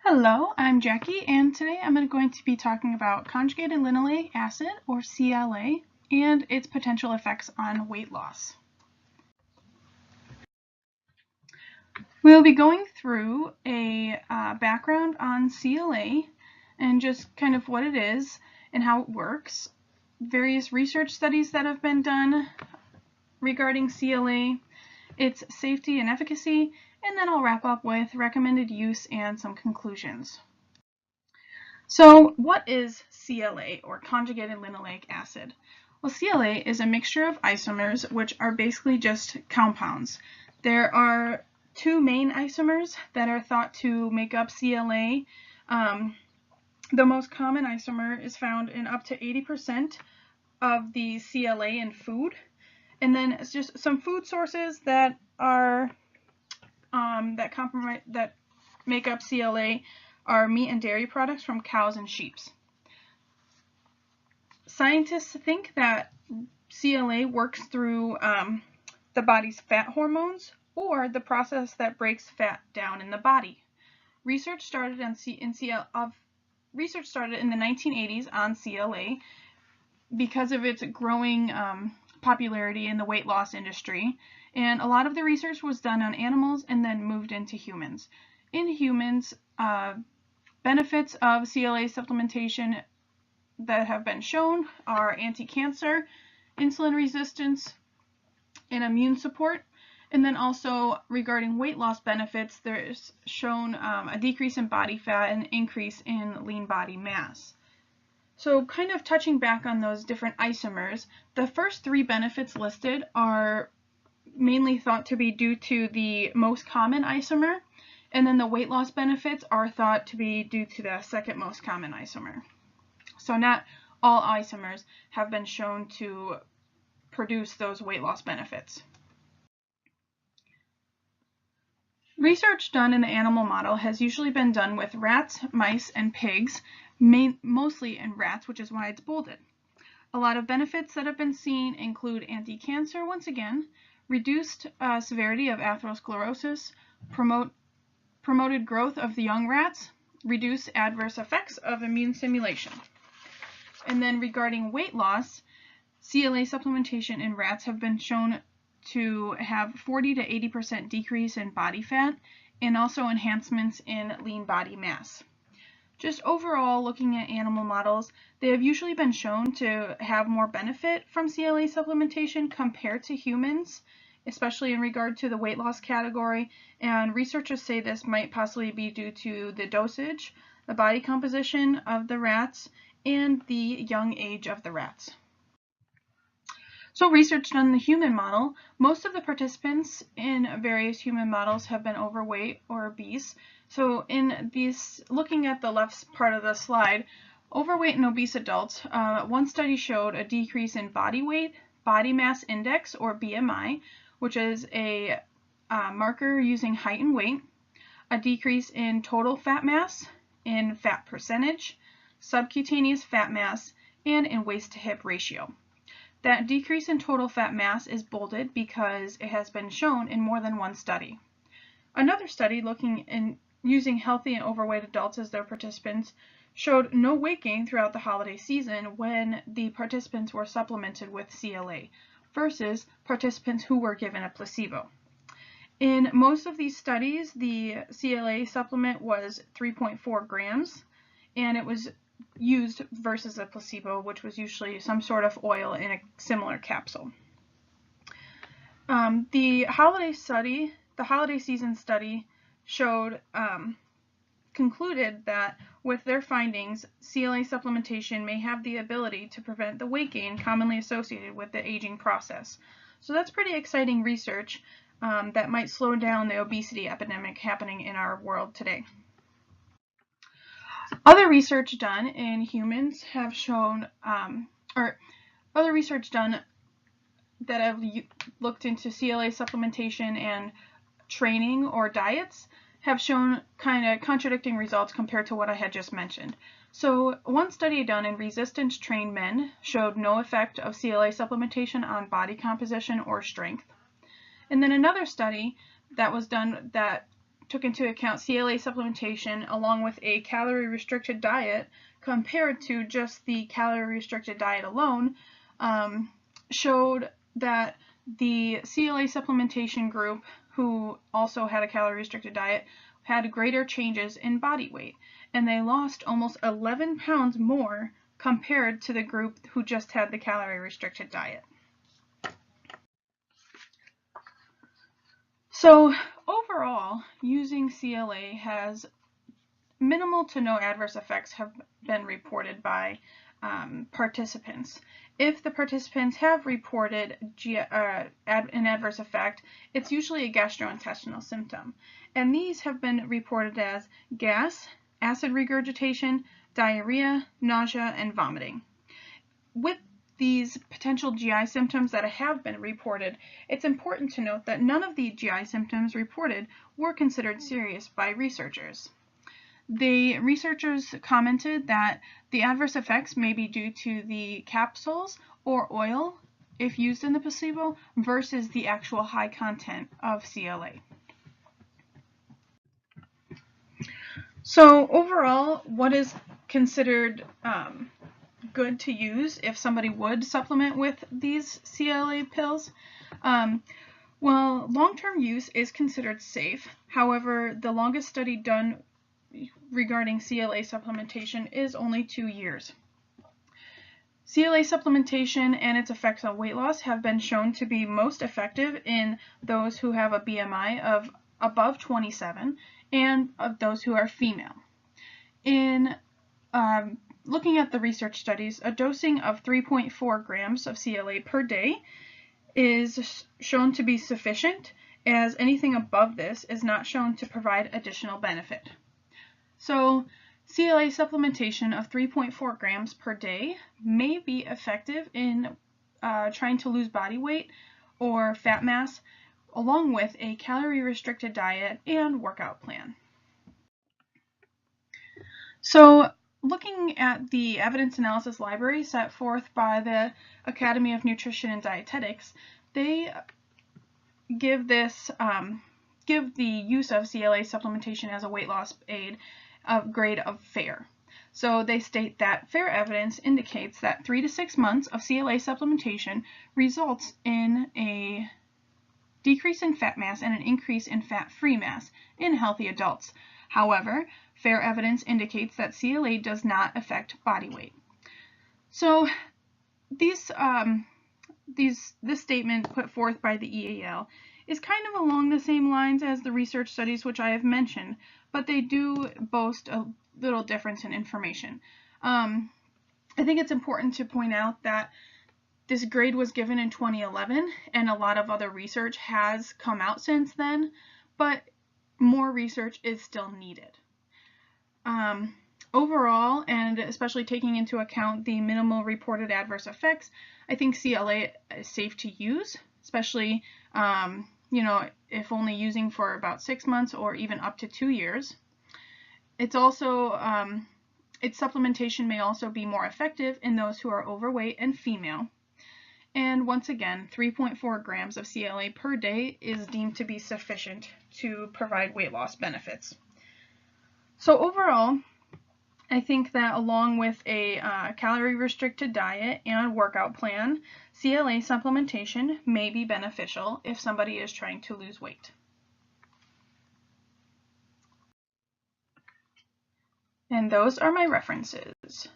Hello, I'm Jackie, and today I'm going to be talking about conjugated linoleic acid, or CLA, and its potential effects on weight loss. We'll be going through a background on CLA and just kind of what it is and how it works, various research studies that have been done regarding CLA, its safety and efficacy, and then I'll wrap up with recommended use and some conclusions. So what is CLA, or conjugated linoleic acid? Well, CLA is a mixture of isomers, which are basically just compounds. There are two main isomers that are thought to make up CLA. The most common isomer is found in up to 80% of the CLA in food. And then it's just some food sources that are that make up CLA are meat and dairy products from cows and sheep. Scientists think that CLA works through the body's fat hormones or the process that breaks fat down in the body. Research started in the 1980s on CLA because of its growing popularity in the weight loss industry, and a lot of the research was done on animals and then moved into humans. In humans, benefits of CLA supplementation that have been shown are anti-cancer, insulin resistance, and immune support. And then also regarding weight loss benefits, there's shown a decrease in body fat and increase in lean body mass. So kind of touching back on those different isomers, the first three benefits listed are mainly thought to be due to the most common isomer, and then the weight loss benefits are thought to be due to the second most common isomer. So not all isomers have been shown to produce those weight loss benefits. Research done in the animal model has usually been done with rats, mice, and pigs, mostly in rats, which is why it's bolded. A lot of benefits that have been seen include anti-cancer, once again, reduced severity of atherosclerosis, promoted growth of the young rats, reduced adverse effects of immune stimulation. And then regarding weight loss, CLA supplementation in rats have been shown to have 40 to 80% decrease in body fat and also enhancements in lean body mass. Just overall, looking at animal models, they have usually been shown to have more benefit from CLA supplementation compared to humans, especially in regard to the weight loss category, and researchers say this might possibly be due to the dosage, the body composition of the rats, and the young age of the rats. So research done in the human model, most of the participants in various human models have been overweight or obese. So in these, looking at the left part of the slide, overweight and obese adults, one study showed a decrease in body weight, body mass index, or BMI, which is a marker using height and weight, a decrease in total fat mass, in fat percentage, subcutaneous fat mass, and in waist to hip ratio. That decrease in total fat mass is bolded because it has been shown in more than one study. Another study looking in using healthy and overweight adults as their participants showed no weight gain throughout the holiday season when the participants were supplemented with CLA versus participants who were given a placebo. In most of these studies, the CLA supplement was 3.4 grams, and it was used versus a placebo, which was usually some sort of oil in a similar capsule. The holiday season study showed concluded that with their findings, CLA supplementation may have the ability to prevent the weight gain commonly associated with the aging process. So that's pretty exciting research that might slow down the obesity epidemic happening in our world today. Other research done in humans have shown, other research done that have looked into CLA supplementation and training or diets have shown kind of contradicting results compared to what I had just mentioned. So one study done in resistance trained men showed no effect of CLA supplementation on body composition or strength. And then another study that was done that took into account CLA supplementation along with a calorie-restricted diet compared to just the calorie-restricted diet alone, showed that the CLA supplementation group, who also had a calorie-restricted diet, had greater changes in body weight, and they lost almost 11 pounds more compared to the group who just had the calorie-restricted diet. So overall, using CLA has minimal to no adverse effects have been reported by participants. If the participants have reported an adverse effect, it's usually a gastrointestinal symptom. And these have been reported as gas, acid regurgitation, diarrhea, nausea, and vomiting. With these potential GI symptoms that have been reported, it's important to note that none of the GI symptoms reported were considered serious by researchers. The researchers commented that the adverse effects may be due to the capsules or oil, if used in the placebo, versus the actual high content of CLA. So overall, what is considered good to use if somebody would supplement with these CLA pills? Well, long-term use is considered safe. However, the longest study done regarding CLA supplementation is only 2 years. CLA supplementation and its effects on weight loss have been shown to be most effective in those who have a BMI of above 27 and of those who are female. In looking at the research studies, a dosing of 3.4 grams of CLA per day is shown to be sufficient, as anything above this is not shown to provide additional benefit. So CLA supplementation of 3.4 grams per day may be effective in trying to lose body weight or fat mass, along with a calorie-restricted diet and workout plan. So looking at the evidence analysis library set forth by the Academy of Nutrition and Dietetics, they give the use of CLA supplementation as a weight loss aid a grade of fair. So they state that fair evidence indicates that 3 to 6 months of CLA supplementation results in a decrease in fat mass and an increase in fat-free mass in healthy adults. However, fair evidence indicates that CLA does not affect body weight. So this statement put forth by the EAL is kind of along the same lines as the research studies which I have mentioned, but they do boast a little difference in information. I think it's important to point out that this grade was given in 2011, and a lot of other research has come out since then, but more research is still needed. Overall, and especially taking into account the minimal reported adverse effects, I think CLA is safe to use, especially if only using for about 6 months or even up to 2 years. It's also its supplementation may also be more effective in those who are overweight and female. And once again, 3.4 grams of CLA per day is deemed to be sufficient to provide weight loss benefits. So overall, I think that along with a calorie-restricted diet and workout plan, CLA supplementation may be beneficial if somebody is trying to lose weight. And those are my references.